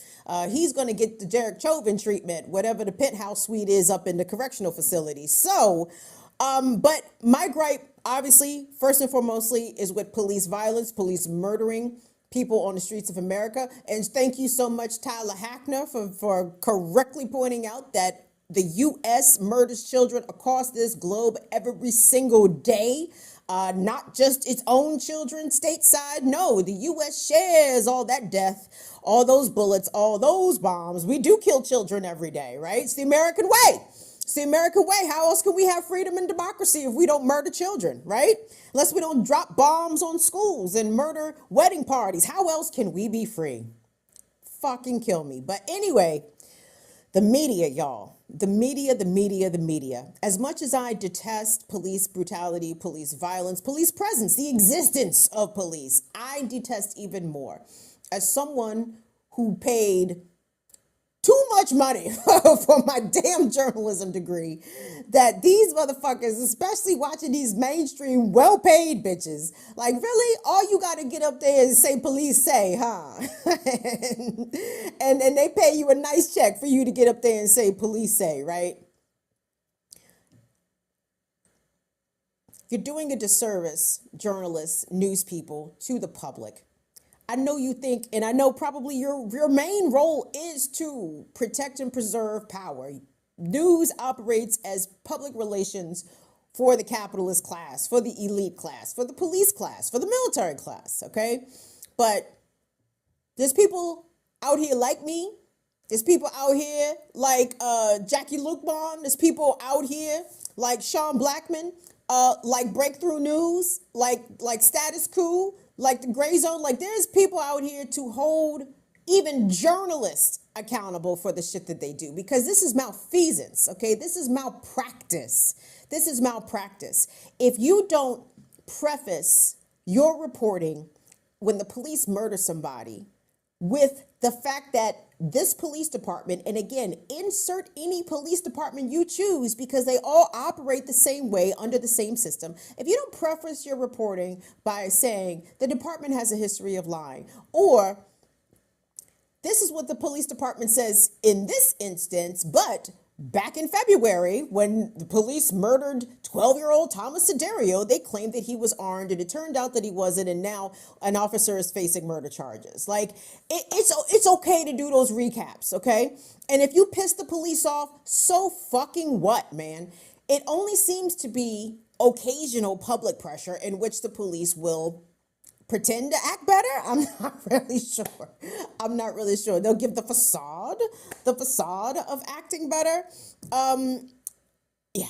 he's going to get the Derek Chauvin treatment, whatever the penthouse suite is up in the correctional facility. So, but my gripe, obviously, first and foremostly, is with police violence, police murdering people on the streets of America. And thank you so much, Tyler Hackner, for correctly pointing out that the U.S. murders children across this globe every single day. Not just its own children stateside. No, the U.S. shares all that death, all those bullets, all those bombs. We do kill children every day, right? It's the American way. It's the American way. How else can we have freedom and democracy if we don't murder children, right? Unless we don't drop bombs on schools and murder wedding parties. How else can we be free? Fucking kill me. But anyway, the media, y'all. The media. As much as I detest police brutality, police violence, police presence, the existence of police, I detest even more. As someone who paid too much money for my damn journalism degree, that these motherfuckers, especially watching these mainstream well-paid bitches, like, really, all you got to get up there is say police say, huh? and they pay you a nice check for you to get up there and say police say, right? You're doing a disservice, journalists, news people, to the public. I know you think, and I know probably your main role is to protect and preserve power. News operates as public relations for the capitalist class, for the elite class, for the police class, for the military class, okay? But there's people out here like me. There's people out here like Jackie Lukebon. There's people out here like Sean Blackman, like Breakthrough News, like Status Quo, like the Gray Zone. Like, there's people out here to hold even journalists accountable for the shit that they do, because this is malfeasance, okay? This is malpractice. This is malpractice. If you don't preface your reporting when the police murder somebody with the fact that this police department, and again, insert any police department you choose, because they all operate the same way under the same system. If you don't preface your reporting by saying the department has a history of lying, or this is what the police department says in this instance, but back in February, when the police murdered 12-year-old Thomas Siderio, they claimed that he was armed, and it turned out that he wasn't, and now an officer is facing murder charges. Like, it's okay to do those recaps, okay? And if you piss the police off, so fucking what, man? It only seems to be occasional public pressure in which the police will pretend to act better. I'm not really sure. They'll give the facade of acting better. Yeah.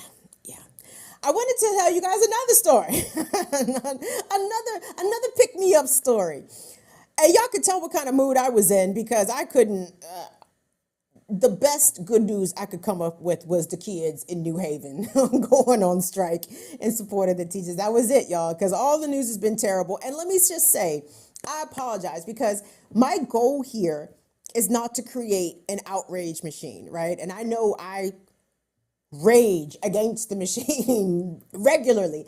I wanted to tell you guys another story, another pick me up story. And y'all could tell what kind of mood I was in, because I couldn't. the best good news I could come up with was the kids in New Haven going on strike in support of the teachers. That was it, y'all, because all the news has been terrible. And let me just say, I apologize because my goal here is not to create an outrage machine, right? And I know I rage against the machine regularly.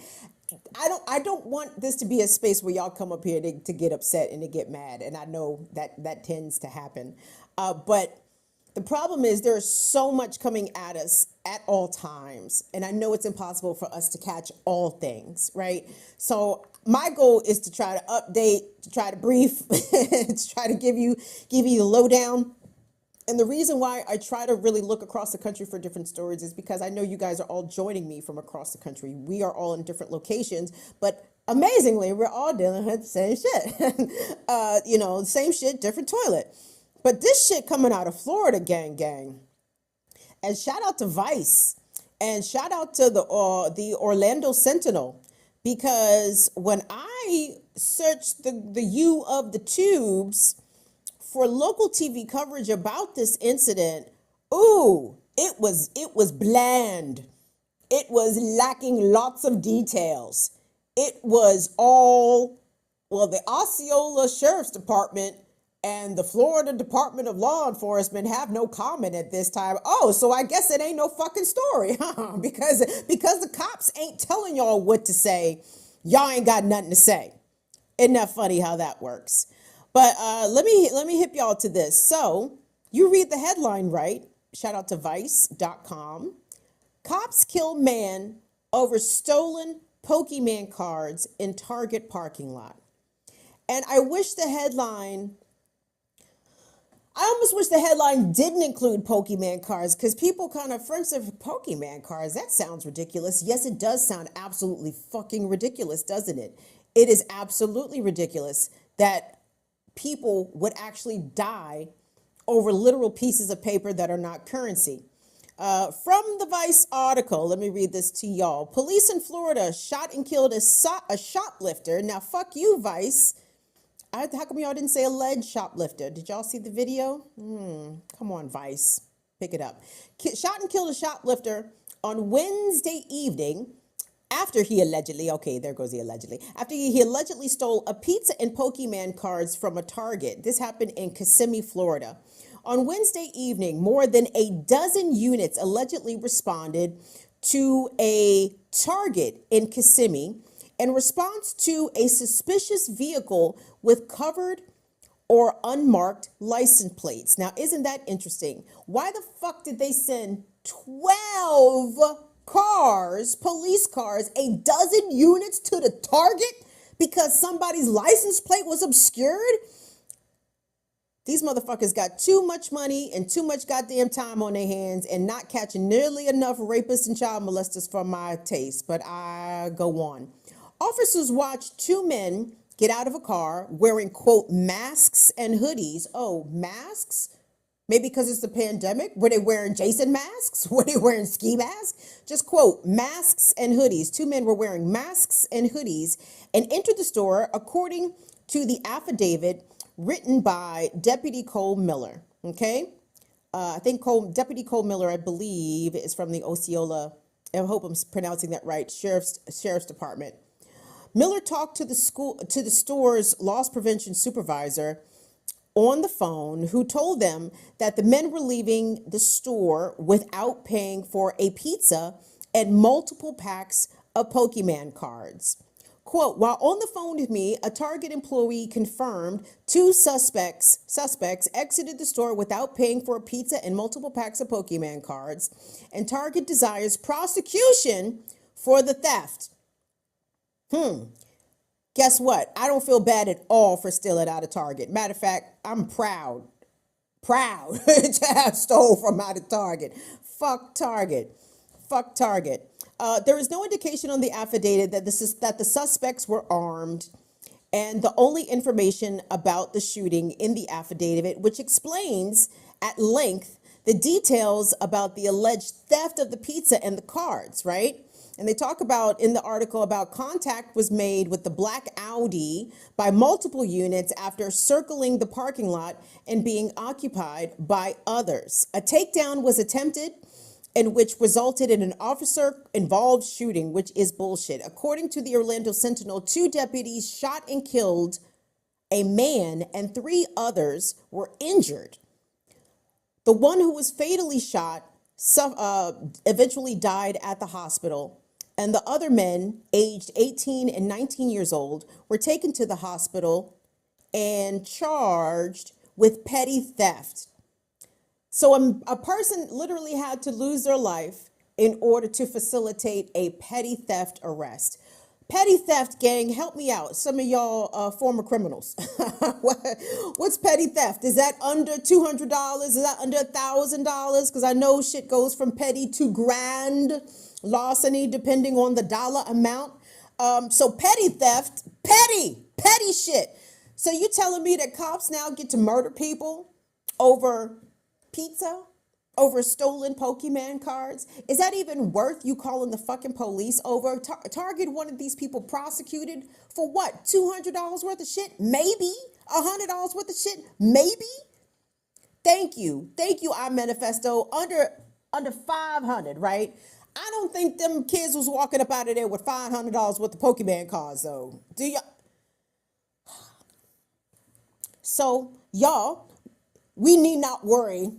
I don't want this to be a space where y'all come up here to get upset and to get mad. And I know that tends to happen. But the problem is there's so much coming at us at all times. And I know it's impossible for us to catch all things, right? So my goal is to try to update, to try to brief, to try to give you the lowdown. And the reason why I try to really look across the country for different stories is because I know you guys are all joining me from across the country. We are all in different locations, but amazingly, we're all dealing with the same shit. Same shit, different toilet. But this shit coming out of Florida, gang. And shout out to Vice and shout out to the Orlando Sentinel, because when I searched the U of the tubes for local TV coverage about this incident, it was bland. It was lacking lots of details. It was all, the Osceola Sheriff's Department and the Florida Department of Law Enforcement have no comment at this time. Oh, so I guess it ain't no fucking story, huh? Because the cops ain't telling y'all what to say, y'all ain't got nothing to say. Isn't that funny how that works? But let me hip y'all to this. So you read the headline, right? Shout out to Vice.com. Cops kill man over stolen Pokemon cards in Target parking lot. And I almost wish the headline didn't include Pokemon cards, because people kind of, for instance, Pokemon cards, that sounds ridiculous. Yes, it does sound absolutely fucking ridiculous, doesn't it? It is absolutely ridiculous that people would actually die over literal pieces of paper that are not currency. From the Vice article, let me read this to y'all. Police in Florida shot and killed a shoplifter. Now, fuck you, Vice. How come y'all didn't say alleged shoplifter? Did y'all see the video? Come on, Vice. Pick it up. Shot and killed a shoplifter on Wednesday evening after he allegedly, after he allegedly stole a pizza and Pokemon cards from a Target. This happened in Kissimmee, Florida. On Wednesday evening, more than a dozen units allegedly responded to a Target in Kissimmee in response to a suspicious vehicle with covered or unmarked license plates. Now, isn't that interesting? Why the fuck did they send 12 cars, police cars, a dozen units to the Target because somebody's license plate was obscured? These motherfuckers got too much money and too much goddamn time on their hands and not catching nearly enough rapists and child molesters for my taste. But I go on. Officers watched two men get out of a car wearing, quote, masks and hoodies. Oh, masks? Maybe because it's the pandemic? Were they wearing Jason masks? Were they wearing ski masks? Just quote, masks and hoodies. Two men were wearing masks and hoodies and entered the store, according to the affidavit written by Deputy Cole Miller. Okay? I think Deputy Cole Miller, I believe, is from the Osceola, I hope I'm pronouncing that right, Sheriff's Department. Miller talked to the store's loss prevention supervisor on the phone, who told them that the men were leaving the store without paying for a pizza and multiple packs of Pokemon cards. Quote, while on the phone with me, a Target employee confirmed two suspects exited the store without paying for a pizza and multiple packs of Pokemon cards, and Target desires prosecution for the theft. Guess what? I don't feel bad at all for stealing out of Target. Matter of fact, I'm proud to have stole from out of Target. Fuck Target. There is no indication on the affidavit that the suspects were armed, and the only information about the shooting in the affidavit, which explains at length the details about the alleged theft of the pizza and the cards, right? And they talk about in the article about contact was made with the black Audi by multiple units after circling the parking lot and being occupied by others. A takedown was attempted, and which resulted in an officer-involved shooting, which is bullshit. According to the Orlando Sentinel, 2 deputies shot and killed a man and 3 others were injured. The one who was fatally shot eventually died at the hospital, and the other men, aged 18 and 19 years old, were taken to the hospital and charged with petty theft. So a person literally had to lose their life in order to facilitate a petty theft arrest. Petty theft, gang, help me out. Some of y'all former criminals. What's petty theft? Is that under $200? Is that under $1,000? Because I know shit goes from petty to grand larceny depending on the dollar amount. So petty theft, petty shit. So you telling me that cops now get to murder people over pizza, over stolen Pokemon cards? Is that even worth you calling the fucking police over? Target one of these people prosecuted for what? $200 worth of shit? Maybe. $100 worth of shit? Maybe. Thank you, iManifesto. Under 500, right? I don't think them kids was walking up out of there with $500 worth of Pokemon cards, though. Do y'all? So, y'all, we need not worry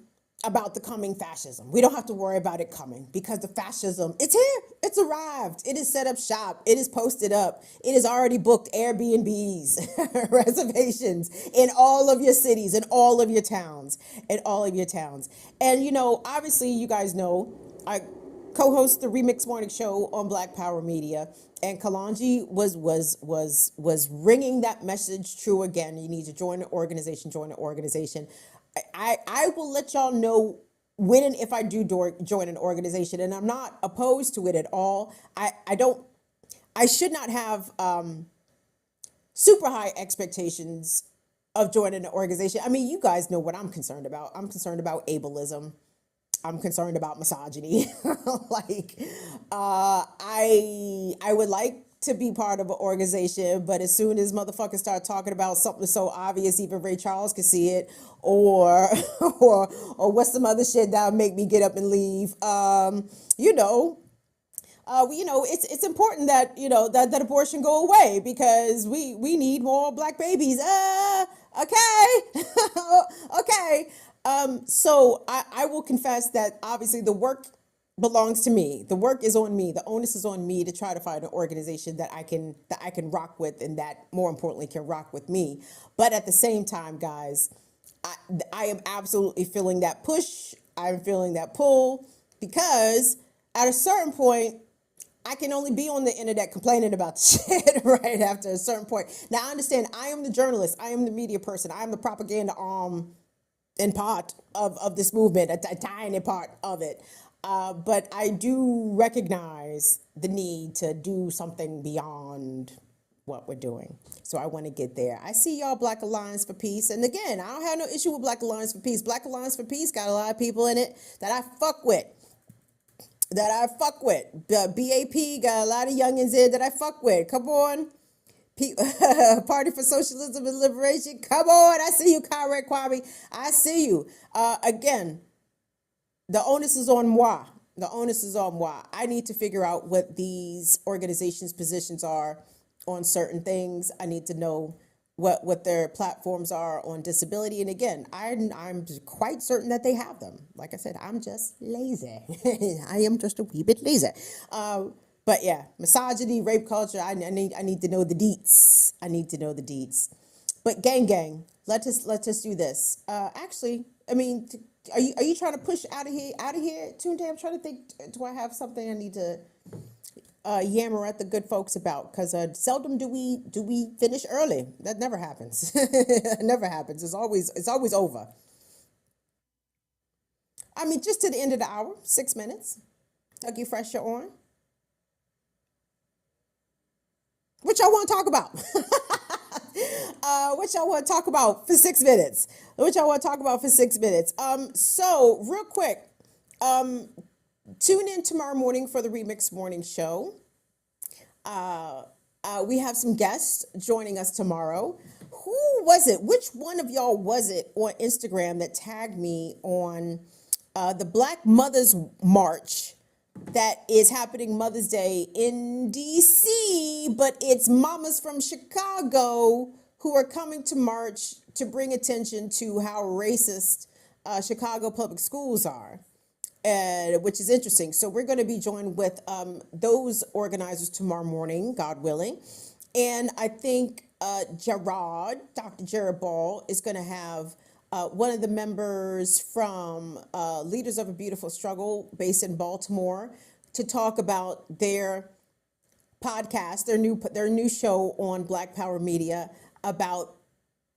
about the coming fascism. We don't have to worry about it coming because the fascism, it's here. It's arrived. It is set up shop. It is posted up. It is already booked Airbnbs, reservations in all of your cities, in all of your towns, And, you know, obviously, you guys know, I co-host the Remix Morning Show on Black Power Media, and Kalanji was ringing that message true again. You need to join the organization, I will let y'all know when and if I do join an organization, and I'm not opposed to it at all. I should not have super high expectations of joining an organization. I mean, you guys know what I'm concerned about. I'm concerned about ableism. I'm concerned about misogyny. I would like to be part of an organization, but as soon as motherfuckers start talking about something so obvious, even Ray Charles can see it, or what's some other shit that'll make me get up and leave. It's important that that abortion go away because we need more black babies. Okay, okay. So I will confess that obviously the work belongs to me. The work is on me. The onus is on me to try to find an organization that I can rock with, and that more importantly can rock with me. But at the same time, guys, I am absolutely feeling that push. I'm feeling that pull because at a certain point, I can only be on the internet complaining about the shit right after a certain point. Now I understand I am the journalist. I am the media person. I am the propaganda arm and part of this movement, a tiny part of it. But I do recognize the need to do something beyond what we're doing. So I want to get there. I see y'all, Black Alliance for Peace. And again, I don't have no issue with Black Alliance for Peace. Black Alliance for Peace got a lot of people in it that I fuck with. BAP got a lot of youngins in that I fuck with. Come on. Party for Socialism and Liberation. Come on. I see you, Comrade Kwame. I see you. Again, the onus is on moi. The onus is on moi. I need to figure out what these organizations' positions are on certain things. I need to know what their platforms are on disability. And again, I'm quite certain that they have them. Like I said, I'm just lazy. I am just a wee bit lazy. But yeah, misogyny, rape culture, I need to know the deets. I need to know the deets. But gang, let us do this. Actually, I mean, are you trying to push out of here? Tunde, I'm trying to think, do I have something I need to yammer at the good folks about? Because seldom do we finish early. That never happens. It never happens. It's always over. I mean, just to the end of the hour, 6 minutes. Dougie Fresh, you're on. What y'all want to talk about? What y'all want to talk about for 6 minutes? So real quick, tune in tomorrow morning for the Remix Morning Show. We have some guests joining us tomorrow. Who was it? Which one of y'all was it on Instagram that tagged me on the Black Mothers March that is happening Mother's Day in DC, but it's mamas from Chicago who are coming to march to bring attention to how racist Chicago public schools are, which is interesting. So we're going to be joined with those organizers tomorrow morning, God willing. And I think Dr. Jared Ball is going to have one of the members from Leaders of a Beautiful Struggle based in Baltimore to talk about their podcast, their new show on Black Power Media about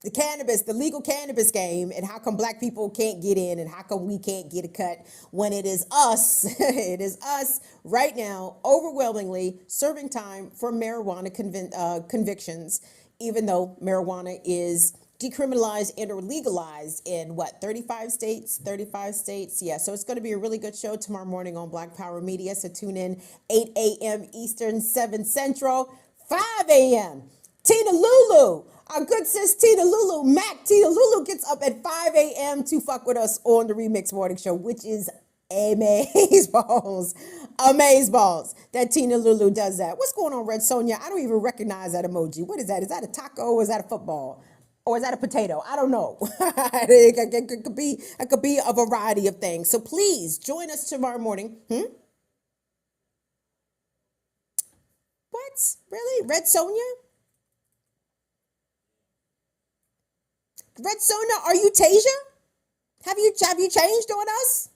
the legal cannabis game, and how come Black people can't get in, and how come we can't get a cut when it is us, it is us right now, overwhelmingly serving time for marijuana convictions, even though marijuana is decriminalized and or legalized in 35 states? 35 states. Yeah, so it's going to be a really good show tomorrow morning on Black Power Media. So tune in 8 a.m. Eastern, 7 Central, 5 a.m. Tina Lulu, our good sis Tina Lulu, Tina Lulu gets up at 5 a.m. to fuck with us on the Remix Morning Show, which is amazeballs. Amazeballs that Tina Lulu does that. What's going on, Red Sonja? I don't even recognize that emoji. What is that? Is that a taco or is that a football? Or is that a potato? I don't know. It could be a variety of things. So please join us tomorrow morning. What? Really? Red Sonja? Red Sonja, are you Tasia? Have you changed on us?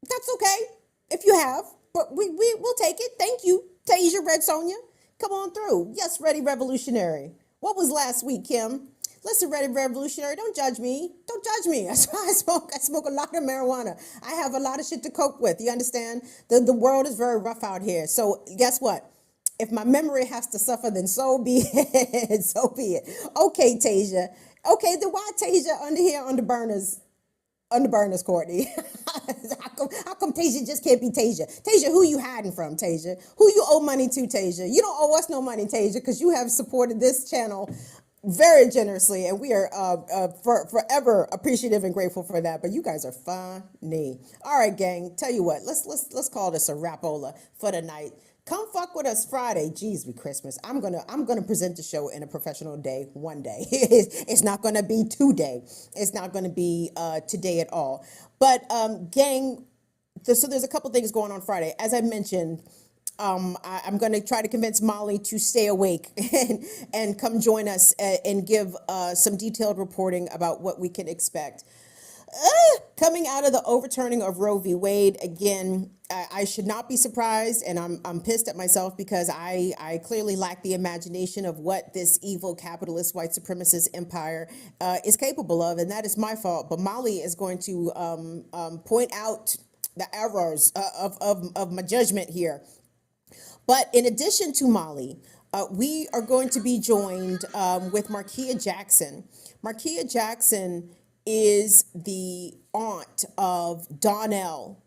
That's okay if you have, but we'll take it. Thank you, Tasia, Red Sonja. Come on through. Yes, Ready Revolutionary. What was last week, Kim? Listen, Ready Revolutionary, don't judge me. Don't judge me. That's why I smoke a lot of marijuana. I have a lot of shit to cope with. You understand? The world is very rough out here. So guess what? If my memory has to suffer, then so be it. So be it. Okay, Tasia. Okay, then why Tasia under here on the burners, Courtney? how come Tasia just can't be Tasia? Tasia, who you hiding from, Tasia? Who you owe money to, Tasia? You don't owe us no money, Tasia, because you have supported this channel very generously, and we are forever appreciative and grateful for that. But you guys are funny. All right, gang. Tell you what, let's call this a rapola for the night. Come fuck with us Friday. Jeez, we Christmas. I'm gonna present the show in a professional day one day. It's not gonna be today. It's not gonna be today at all. But gang, so there's a couple things going on Friday. As I mentioned, I'm going to try to convince Molly to stay awake and come join us and give some detailed reporting about what we can expect. Coming out of the overturning of Roe v. Wade, again, I should not be surprised, and I'm pissed at myself because I clearly lack the imagination of what this evil capitalist white supremacist empire is capable of, and that is my fault. But Molly is going to point out the errors of my judgment here. But in addition to Molly, we are going to be joined with Markia Jackson. Markia Jackson is the aunt of Donnell.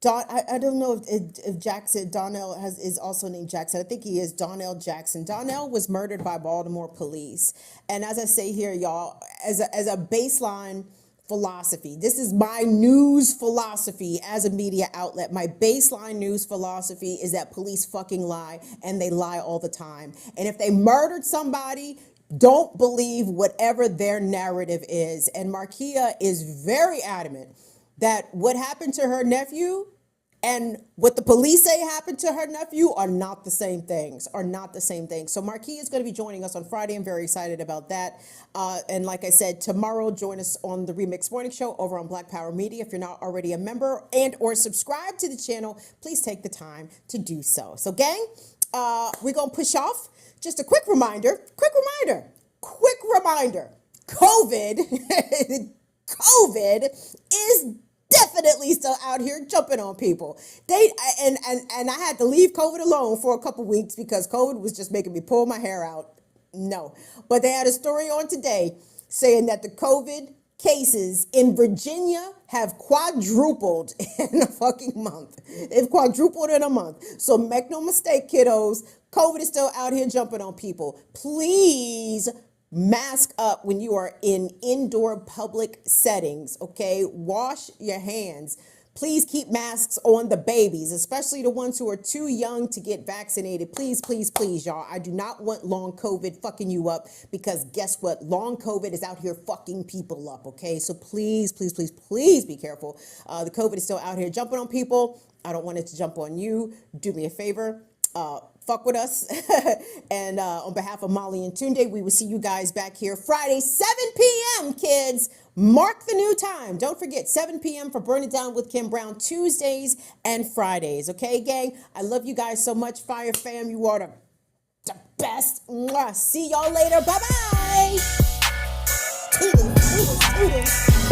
I don't know if Jackson, Donnell is also named Jackson. I think he is Donnell Jackson. Donnell was murdered by Baltimore police. And as I say here, y'all, as a baseline philosophy, this is my news philosophy as a media outlet. My baseline news philosophy is that police fucking lie, and they lie all the time. And if they murdered somebody, don't believe whatever their narrative is. And Markia is very adamant that what happened to her nephew and what the police say happened to her nephew are not the same things, So Markia is going to be joining us on Friday. I'm very excited about that. And like I said, tomorrow, join us on the Remix Morning Show over on Black Power Media. If you're not already a member and or subscribe to the channel, please take the time to do so. So gang, we're going to push off. Just a quick reminder, COVID is definitely still out here jumping on people. And I had to leave COVID alone for a couple weeks because COVID was just making me pull my hair out. No, but they had a story on today saying that the COVID cases in Virginia have quadrupled in a fucking month. They've quadrupled in a month. So make no mistake, kiddos, COVID is still out here jumping on people. Please mask up when you are in indoor public settings, okay? Wash your hands. Please keep masks on the babies, especially the ones who are too young to get vaccinated. Please, please, please, y'all. I do not want long COVID fucking you up, because guess what? Long COVID is out here fucking people up, okay? So please, please, please, please be careful. The COVID is still out here jumping on people. I don't want it to jump on you. Do me a favor. Fuck with us. And on behalf of Molly and Tunde, we will see you guys back here Friday, 7 p.m., kids. Mark the new time. Don't forget, 7 p.m. for Burn It Down with Kim Brown, Tuesdays and Fridays. Okay, gang? I love you guys so much. Fire fam, you are the best. Mwah. See y'all later. Bye-bye. Toodles, toodles, toodles.